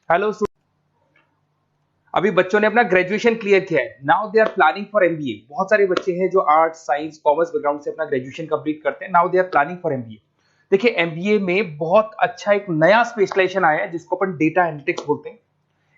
Hello. अभी बच्चों ने अपना ग्रेजुएशन क्लियर किया है, now they are planning for MBA. बहुत सारे बच्चे हैं जो आर्ट्स, साइंस, कॉमर्स बैकग्राउंड से अपना ग्रेजुएशन कंप्लीट करते हैं, now they are planning for MBA. देखिए एमबीए में बहुत अच्छा एक नया स्पेशलाइजेशन आया है जिसको अपन डेटा एनालिटिक्स बोलते हैं।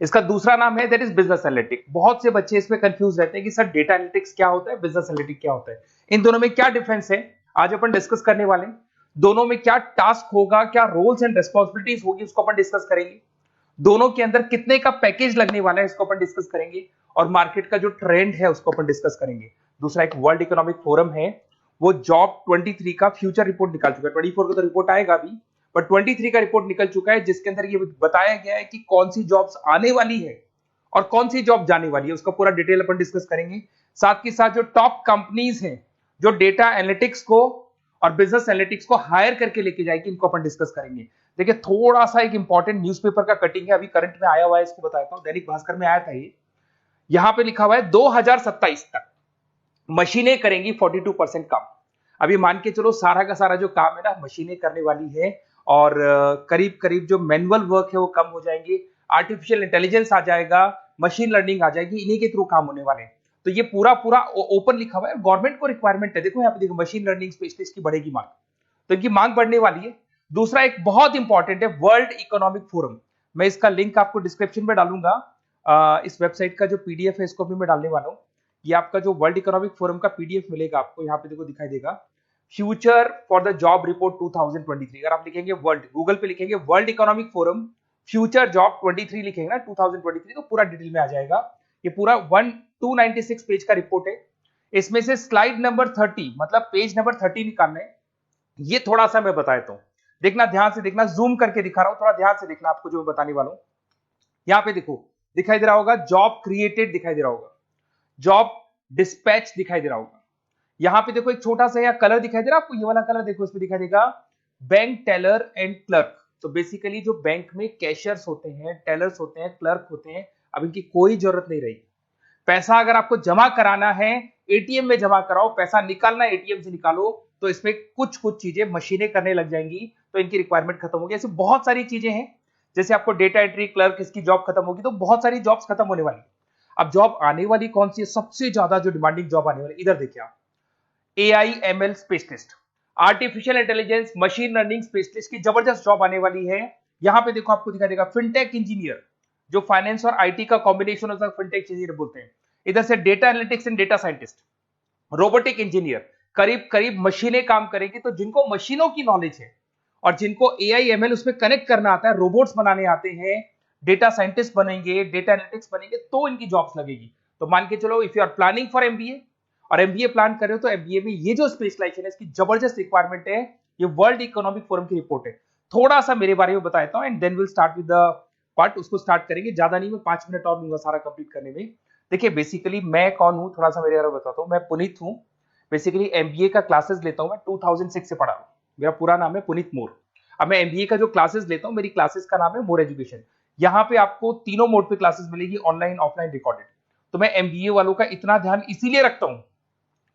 इसका दूसरा नाम है दैट इज बिजनेस एनालिटिक्स। बहुत से बच्चे इसमें कंफ्यूज रहते हैं कि सर डेटा एनालिटिक्स क्या होता है, बिजनेस एनालिटिक्स क्या होता है, इन दोनों में क्या डिफरेंस है। आज अपन डिस्कस करने वाले हैं दोनों में क्या टास्क होगा, क्या रोल्स एंड रिस्पॉन्सिबिलिटीज होगी, उसको अपन डिस्कस करेंगे। दोनों के अंदर कितने का पैकेज लगने वाला है इसको अपन डिस्कस करेंगे, और मार्केट का जो ट्रेंड है उसको अपन डिस्कस करेंगे। दूसरा एक वर्ल्ड इकोनॉमिक फोरम है, वो जॉब 23 का फ्यूचर रिपोर्ट निकाल चुका है। 24 का तो रिपोर्ट आएगा अभी, बट 23 का रिपोर्ट निकल चुका है जिसके अंदर ये बताया गया है कि कौन सी जॉब्स आने वाली है और कौन सी जॉब जाने वाली है, उसका पूरा डिटेल अपन डिस्कस करेंगे। साथ के साथ जो टॉप कंपनीज हैं जो डेटा एनालिटिक्स को और बिजनेस एनालिटिक्स को हायर करके लेके जाएगी, इनको अपन डिस्कस करेंगे। देखिए थोड़ा सा एक इंपॉर्टेंट न्यूज़पेपर का कटिंग है, अभी करंट में आया हुआ है, इसको बताता हूं। दैनिक भास्कर में आया था ये। यहां पे लिखा हुआ है 2027 तक मशीनें करेंगी 42% काम। अभी मान के चलो सारा का सारा जो काम है ना मशीनें करने वाली है, और करीब करीब जो मैनुअल वर्क है वो कम हो जाएंगे, आर्टिफिशियल इंटेलिजेंस आ जाएगा, मशीन लर्निंग आ जाएगी, इन्हीं के थ्रू काम होने वाले हैं। तो ये पूरा पूरा ओपन लिखा हुआ है, गवर्नमेंट को रिक्वायरमेंट है। देखो यहाँ पे देखो, मशीन लर्निंग स्पेशलिस्ट की बढ़ेगी मांग, तो इनकी मांग बढ़ने वाली है। दूसरा एक बहुत इंपॉर्टेंट है वर्ल्ड इकोनॉमिक फोरम। मैं इसका लिंक आपको डिस्क्रिप्शन में डालूंगा। इस वेबसाइट का जो पीडीएफ है इसको भी मैं डालने वाला हूँ। ये आपका जो वर्ल्ड इकोनॉमिक फोरम का पीडीएफ मिलेगा आपको, यहाँ पे देखो दिखाई देगा, future for the job report 2023। अगर आप लिखेंगे वर्ल्ड, गूगल पे लिखेंगे world Economic forum future job 23 लिखेंगे ना 2023, तो पूरा डिटेल में आ जाएगा। ये पूरा 296 पेज का रिपोर्ट है। इसमें से स्लाइड नंबर 30 मतलब पेज नंबर 30 निकालना है। ये थोड़ा सा मैं बता देता हूं, देखना ध्यान से देखना, जूम करके दिखा रहा हूं, थोड़ा ध्यान से देखना आपको जो मैं बताने वाला हूं। यहां पे देखो दिखाई दे रहा होगा जॉब क्रिएटेड, दिखाई दे रहा होगा जॉब डिस्पैच, दिखाई दे रहा होगा। यहां पे देखो एक छोटा सा यहाँ कलर दिखाई दे रहा है आपको, ये वाला कलर देखो, इसमें दिखाई देगा बैंक टेलर एंड क्लर्क। तो बेसिकली जो बैंक में कैशियर्स होते हैं, टेलर्स होते हैं, क्लर्क होते हैं, अब इनकी कोई जरूरत नहीं रही। पैसा अगर आपको जमा कराना है एटीएम में जमा कराओ, पैसा निकालना है एटीएम से निकालो, तो इसमें कुछ कुछ चीजें मशीनें करने लग जाएंगी, तो इनकी रिक्वायरमेंट खत्म होगी। ऐसे बहुत सारी चीजें हैं, जैसे आपको डेटा एंट्री क्लर्क, इसकी जॉब खत्म होगी, तो बहुत सारी जॉब्स खत्म होने वाली। अब जॉब आने वाली कौन सी है, सबसे ज्यादा जो डिमांडिंग जॉब आने वाली, इधर देखिए आप, AI ML specialist, artificial intelligence machine learning specialist की जबरदस्त जॉब आने वाली है। यहां पे देखो आपको दिखाई देगा फिनटेक इंजीनियर, जो फाइनेंस और आईटी का कॉम्बिनेशन होता है, फिनटेक इंजीनियर बोलते हैं। इधर से data analytics and data scientist, robotic engineer, करीब करीब मशीनें काम करेंगी। तो जिनको मशीनों की नॉलेज है और जिनको एआई एमएल उसमें कनेक्ट करना आता है, रोबोट्स बनाने आते हैं, डेटा साइंटिस्ट बनेंगे, डेटा एनालिटिक्स बनेंगे, तो इनकी जॉब्स लगेगी। तो मान के चलो if you are planning for MBA और एमबीए प्लान कर रहे हो, तो एमबीए में ये जो स्पेशलाइजेशन है इसकी जबरदस्त रिक्वायरमेंट है। ये वर्ल्ड इकोनॉमिक फोरम की रिपोर्ट है। थोड़ा सा मेरे बारे में बताता हूं and then will start with the part. उसको स्टार्ट करेंगे, ज्यादा नहीं, मैं 5 मिनट और लूंगा सारा कंप्लीट करने में। देखिए बेसिकली मैं कौन हूं, थोड़ा सा मेरे बारे में बताता हूं। मैं पुनीत हूं, बेसिकली एमबीए का क्लासेस लेता हूं मैं, 2006 से पढ़ा हूं। मेरा पूरा नाम है पुनीत मोर। अब मैं एमबीए का जो क्लासेस लेता हूं, मेरी क्लासेस का नाम है मोर एजुकेशन। यहाँ पे आपको तीनों मोड पे क्लासेस मिलेगी, ऑनलाइन, ऑफलाइन, रिकॉर्डेड। तो मैं एमबीए वालों का इतना ध्यान इसीलिए रखता हूं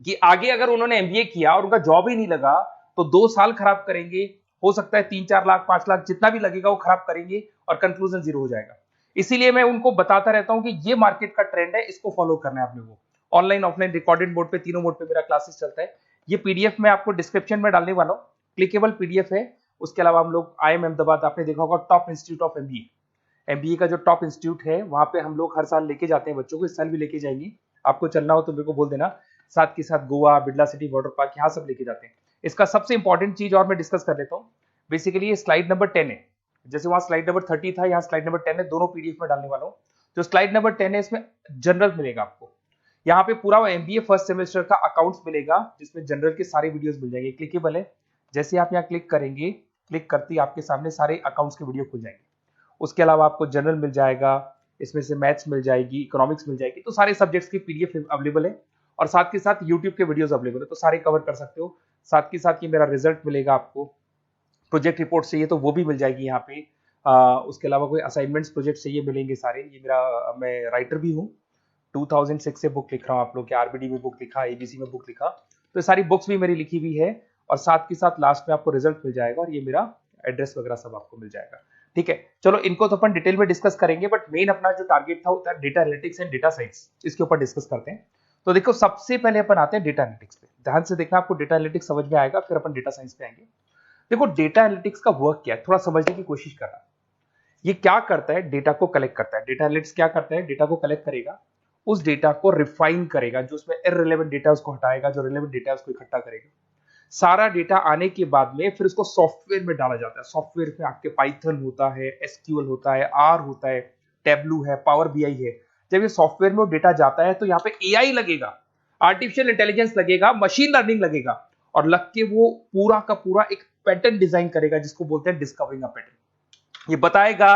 कि आगे अगर उन्होंने एमबीए किया और उनका जॉब ही नहीं लगा, तो 2 साल खराब करेंगे, हो सकता है 3-4 लाख 5 लाख जितना भी लगेगा वो खराब करेंगे, और कंक्लूजन जीरो हो जाएगा। इसीलिए मैं उनको बताता रहता हूं कि ये मार्केट का ट्रेंड है, इसको फॉलो करना है आपने। वो ऑनलाइन, ऑफलाइन, रिकॉर्डेड मोड पे, तीनों मोड पे मेरा क्लासेस चलता है। ये पीडीएफ मैं आपको डिस्क्रिप्शन में डालने वाला हूँ, क्लिकेबल पीडीएफ है। उसके अलावा हम लोग आईएम अहमदाबाद, आपने देखा होगा top institute of MBA, MBA का जो टॉप इंस्टीट्यूट है, वहां पे हम लोग हर साल लेके जाते हैं बच्चों को, इस साल भी लेके जाएंगे। आपको चलना हो तो मेरे को बोल देना। साथ के साथ Goa, Birla city water park, यहाँ सब लेके जाते हैं। इसका सबसे इंपॉर्टेंट चीज और मैं डिस्कस कर लेता हूँ। बेसिकली ये स्लाइड नंबर 10 है, जैसे वहां स्लाइड नंबर 30 था, यहाँ स्लाइड नंबर 10 है, दोनों पीडीएफ में डालने वाला हूँ। जो स्लाइड नंबर 10 है इसमें जनरल मिलेगा आपको। यहाँ पे पूरा एमबीए फर्स्ट सेमेस्टर का अकाउंट्स मिलेगा, जिसमें जनरल के सारे वीडियोस मिल जाएंगे, क्लिकेबल है। जैसे आप यहाँ क्लिक करेंगे, क्लिक करते ही आपके सामने सारे अकाउंट्स के वीडियो खुल जाएंगे। उसके अलावा आपको जनरल मिल जाएगा, इसमें से मैथ्स मिल जाएगी, इकोनॉमिक्स मिल जाएगी, तो सारे सब्जेक्ट्स की पीडीएफ अवेलेबल है। और साथ के साथ यूट्यूब के वीडियोस अवेलेबल है, तो सारे कवर कर सकते हो। साथ के साथ ये मेरा रिजल्ट मिलेगा आपको, प्रोजेक्ट रिपोर्ट चाहिए तो वो भी मिल जाएगी यहाँ पे। उसके अलावा कोई असाइनमेंट्स प्रोजेक्ट चाहिए मिलेंगे सारे। ये मेरा, मैं राइटर भी हूँ, 2006 से बुक लिख रहा हूँ। आप लोग के आरबीडी में बुक लिखा, एबीसी में बुक लिखा, तो सारी बुक्स भी मेरी लिखी हुई है। और साथ के साथ लास्ट में आपको रिजल्ट मिल जाएगा, और ये मेरा एड्रेस वगैरह सब आपको मिल जाएगा। ठीक है, चलो इनको तो अपन डिटेल में डिस्कस करेंगे, बट मेन अपना जो टारगेट था होता है data analytics and data science, इसके ऊपर डिस्कस करते हैं। तो देखो सबसे पहले अपन आते हैं डेटा एनालिटिक्स पे, ध्यान से देखना, आपको डेटा एनालिटिक्स समझ में आएगा, फिर अपन डेटा साइंस पे आएंगे। देखो डेटा एनालिटिक्स का वर्क क्या है, थोड़ा समझने की कोशिश करना। ये क्या करता है, डेटा को कलेक्ट करता है। डेटा एनालिटिक्स क्या करता है, डेटा को कलेक्ट करेगा, उस डेटा को रिफाइन करेगा, जो उसमें इररिलेवेंट डेटा उसको हटाएगा, जो रिलेवेंट डेटा उसको इकट्ठा करेगा। सारा डेटा आने के बाद में फिर उसको सॉफ्टवेयर में डाला जाता है। सॉफ्टवेयर में आपके पाइथन होता है, एसक्यूएल होता है, आर होता है, टेबलू है, पावर बीआई है। जब ये सॉफ्टवेयर में डेटा जाता है तो यहाँ पे एआई लगेगा, आर्टिफिशियल इंटेलिजेंस लगेगा, मशीन लर्निंग लगेगा, और लग के वो पूरा का पूरा एक पैटर्न डिजाइन करेगा, जिसको बोलते हैं डिस्कवरिंग अ पैटर्न। ये बताएगा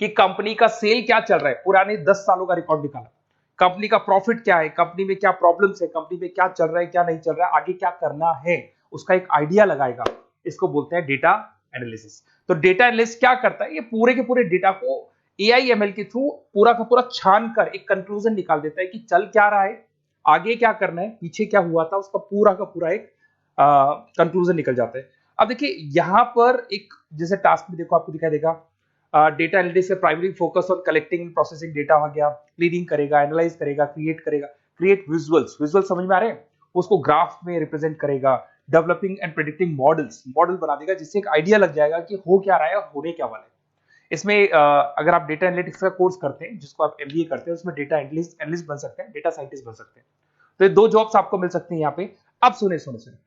कि कंपनी का सेल क्या चल रहा है, पुराने 10 सालों का रिकॉर्ड निकाला, कंपनी का प्रॉफिट क्या है, कंपनी में क्या प्रॉब्लम्स है, कंपनी में क्या चल रहा है, क्या नहीं चल रहा है, आगे क्या करना है, उसका एक आइडिया लगाएगा। इसको बोलते हैं डेटा एनालिसिस। तो डेटा एनालिस्ट क्या करता है, ये पूरे के पूरे डेटा को एआई एमएल के थ्रू पूरा का पूरा छान कर एक कंक्लूजन निकाल देता है कि चल क्या रहा है, आगे क्या करना है, पीछे क्या हुआ था, उसका पूरा का पूरा एक कंक्लूजन निकल जाता है। अब देखिए यहां पर एक जैसे टास्क में देखो आपको दिखाई देगा, डेटा एनालिटिक्स से primary focus on collecting and processing data हो गया, क्लीनिंग करेगा, एनालाइज करेगा, क्रिएट करेगा, क्रिएट विजुअल्स, विजुअल समझ में आ रहे हैं, उसको ग्राफ में रिप्रेजेंट करेगा, developing and predicting models, model बना देगा जिससे एक आइडिया लग जाएगा कि हो क्या रहा है और होने क्या वाला है। इसमें अगर आप डेटा एनालिटिक्स का कोर्स करते हैं, जिसको आप एमबीए करते हैं, उसमें डेटा एनालिस्ट बन सकते हैं, डेटा साइंटिस्ट बन सकते हैं। तो ये 2 जॉब्स आपको मिल सकती हैं यहाँ पे। अब सुने सुने सुने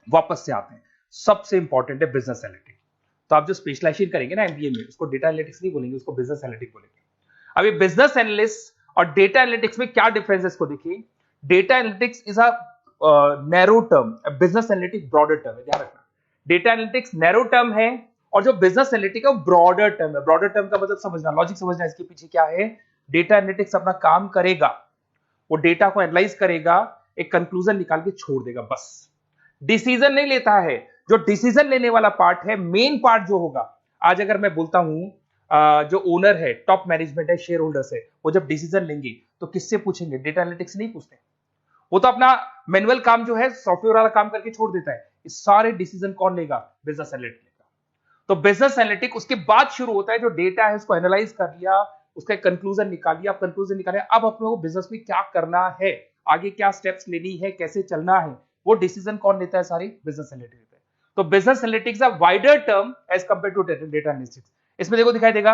वापस से आते हैं, सबसे इंपॉर्टेंट है बिजनेस एनालिटिक्स। तो आप जो स्पेशलाइजेशन करेंगे ना एमबीए में, उसको डेटा एनालिटिक्स नहीं बोलेंगे, उसको बिजनेस एनालिटिक्स बोलेंगे। अब ये बिजनेस एनालिस्ट और डेटा एनालिटिक्स में क्या डिफरेंस है इसको देखिए। Data analytics is a narrow term, business analytics broader term है, ध्यान रखना। डेटा एनालिटिक्स नैरो टर्म है और जो बिजनेस एनालिटिक्स है वो ब्रॉडर टर्म है। ब्रॉडर टर्म का मतलब समझना, लॉजिक समझना, इसके पीछे क्या है। डेटा एनालिटिक्स अपना काम करेगा, वो डेटा को एनालाइज करेगा, एक कंक्लूजन निकाल के छोड़ देगा, बस डिसीजन नहीं लेता है। जो डिसीजन लेने वाला पार्ट है, मेन पार्ट जो होगा, आज अगर मैं बोलता हूं जो ओनर है, टॉप मैनेजमेंट है, शेयर होल्डर्स है, वो जब डिसीजन लेंगे तो किससे पूछेंगे, डेटा एनालिटिक्स नहीं पूछते। वो तो अपना मैनुअल काम जो है, सॉफ्टवेयर वाला काम करके छोड़ देता है। इस सारे डिसीजन कौन लेगा, बिजनेस एनालिटिक्स लेगा। तो बिजनेस एनालिटिक्स उसके बाद शुरू होता है, जो डेटा है उसको एनालाइज कर लिया, उसका कंक्लूजन निकाल लिया, कंक्लूजन निकाले, अब अपने को बिजनेस में क्या करना है, आगे क्या स्टेप्स लेनी है, कैसे चलना है, वो डिसीजन कौन लेता है, सारी बिजनेस एनालिटिक्स लेता है। तो business analytics a wider term as compare to data analytics. इसमें देखो दिखाई देगा,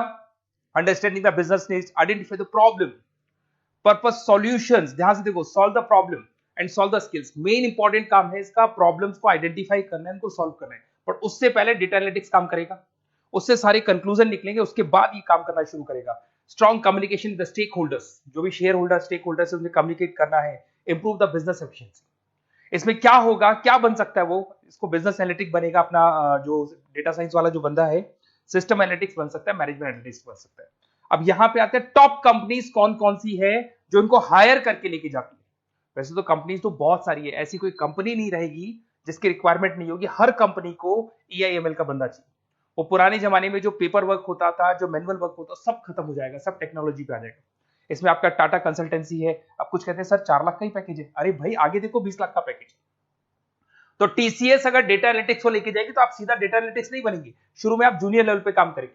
understanding the business needs, identify the problem, purpose, solutions, ध्यान से देखो, solve the problem and solve the skills. Main important काम है इसका, प्रॉब्लम्स को आइडेंटिफाई करना है, उनको सॉल्व करना है, पर उससे पहले डेटा एनालिटिक्स काम करेगा, उससे सारे कंक्लूजन निकलेंगे, उसके बाद ये काम करना शुरू करेगा। Strong communication with the stakeholders, जो भी शेयर होल्डर स्टेक होल्डर से उन्हें कम्युनिकेट करना है, इंप्रूव द बिजनेस एफिशिएंसी। इसमें क्या होगा, क्या बन सकता है, वो इसको बिजनेस एनालिटिक्स बनेगा अपना, जो डेटा साइंस वाला जो बंदा है, सिस्टम एनालिटिक्स बन सकता है, मैनेजमेंट एनालिटिक्स बन सकता है। अब यहां पे आते हैं टॉप कंपनीज कौन कौन सी है जो इनको हायर करके लेके जाती है। वैसे तो कंपनीज तो बहुत सारी है, ऐसी कोई कंपनी नहीं रहेगी जिसकी रिक्वायरमेंट नहीं होगी, हर कंपनी को ईआईएमएल का बंदा चाहिए। वो पुराने जमाने में जो पेपर वर्क होता था, जो मैनुअल वर्क होता, सब खत्म हो जाएगा, सब टेक्नोलॉजी पे आ जाएगा। इसमें आपका टाटा कंसल्टेंसी है, अब कुछ कहते हैं सर 4 लाख का ही पैकेज है, अरे भाई आगे देखो 20 लाख का पैकेज है। तो टीसीएस अगर डेटा एनालिटिक्स को लेके जाएगी तो आप सीधा डेटा एनालिटिक्स नहीं बनेंगे, शुरू में आप जूनियर लेवल पे काम करेंगे,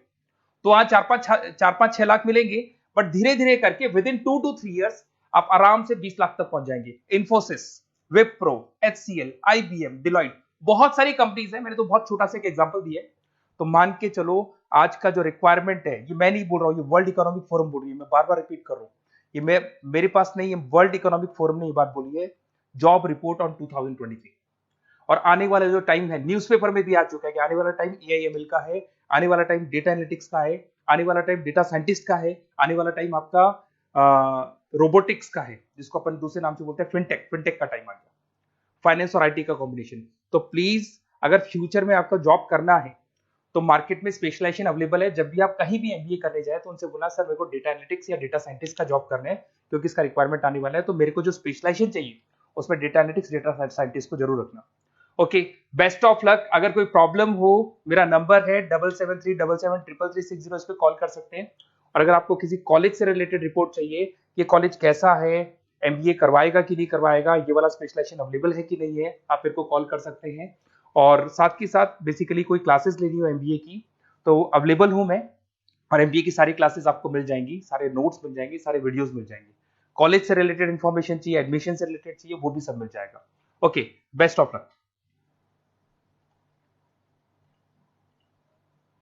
तो वहां 4-5-6 लाख मिलेंगे, बट धीरे धीरे करके विद इन 2 to 3 years आप आराम से 20 लाख तक पहुंच जाएंगे। Infosys, Wipro, HCL, IBM, Deloitte, बहुत सारी कंपनीज है, मैंने तो बहुत छोटा सा एक एग्जांपल दिया है। तो मान के चलो आज का जो रिक्वायरमेंट है, ये मैं नहीं बोल रहा हूं, ये वर्ल्ड इकोनॉमिक फोरम बोल रही है, मैं बार बार रिपीट कर रहा हूं, ये मेरे पास नहीं है, वर्ल्ड इकोनॉमिक फोरम ने ये बात बोली है, जॉब रिपोर्ट ऑन 2023। और आने वाला जो टाइम है, न्यूज़पेपर में भी आ चुका है कि आने वाला टाइम एआईएमएल का है, आने वाला टाइम डेटा एनालिटिक्स का है, आने वाला टाइम डेटा साइंटिस्ट का है, आने वाला टाइम आपका रोबोटिक्स का है, जिसको अपन दूसरे नाम से बोलते हैं फिनटेक का टाइम आ गया, फाइनेंस और आईटी का कॉम्बिनेशन। तो प्लीज अगर फ्यूचर में आपको जॉब करना है तो मार्केट में स्पेशलाइजेशन अवेलेबल है। जब भी आप कहीं भी एमबीए करने जाए तो उनसे बोलना सर मेरे को डेटा एनालिटिक्स या डेटा साइंटिस्ट का जॉब करना है, क्योंकि इसका रिक्वायरमेंट आने वाला है, तो मेरे को जो स्पेशलाइजेशन चाहिए उसमें डेटा एनालिटिक्स, डेटा साइंटिस्ट को जरूर रखना। Okay, best of luck. अगर कोई प्रॉब्लम हो, मेरा नंबर है 7737733360, इस पे कॉल कर सकते हैं। और अगर आपको किसी कॉलेज से रिलेटेड रिपोर्ट चाहिए, ये कॉलेज कैसा है, एमबीए करवाएगा कि नहीं करवाएगा, ये वाला स्पेशलाइजेशन अवेलेबल है कि नहीं है, आप मेरे को कॉल कर सकते हैं। और साथ ही साथ बेसिकली कोई क्लासेस लेनी हो एमबीए की तो अवेलेबल हूं मैं, और एमबीए की सारी क्लासेस आपको मिल जाएंगी, सारे नोट्स मिल जाएंगे, सारे वीडियोस मिल जाएंगे। कॉलेज से रिलेटेड इन्फॉर्मेशन चाहिए, एडमिशन से रिलेटेड चाहिए, वो भी सब मिल जाएगा। Okay, best of luck.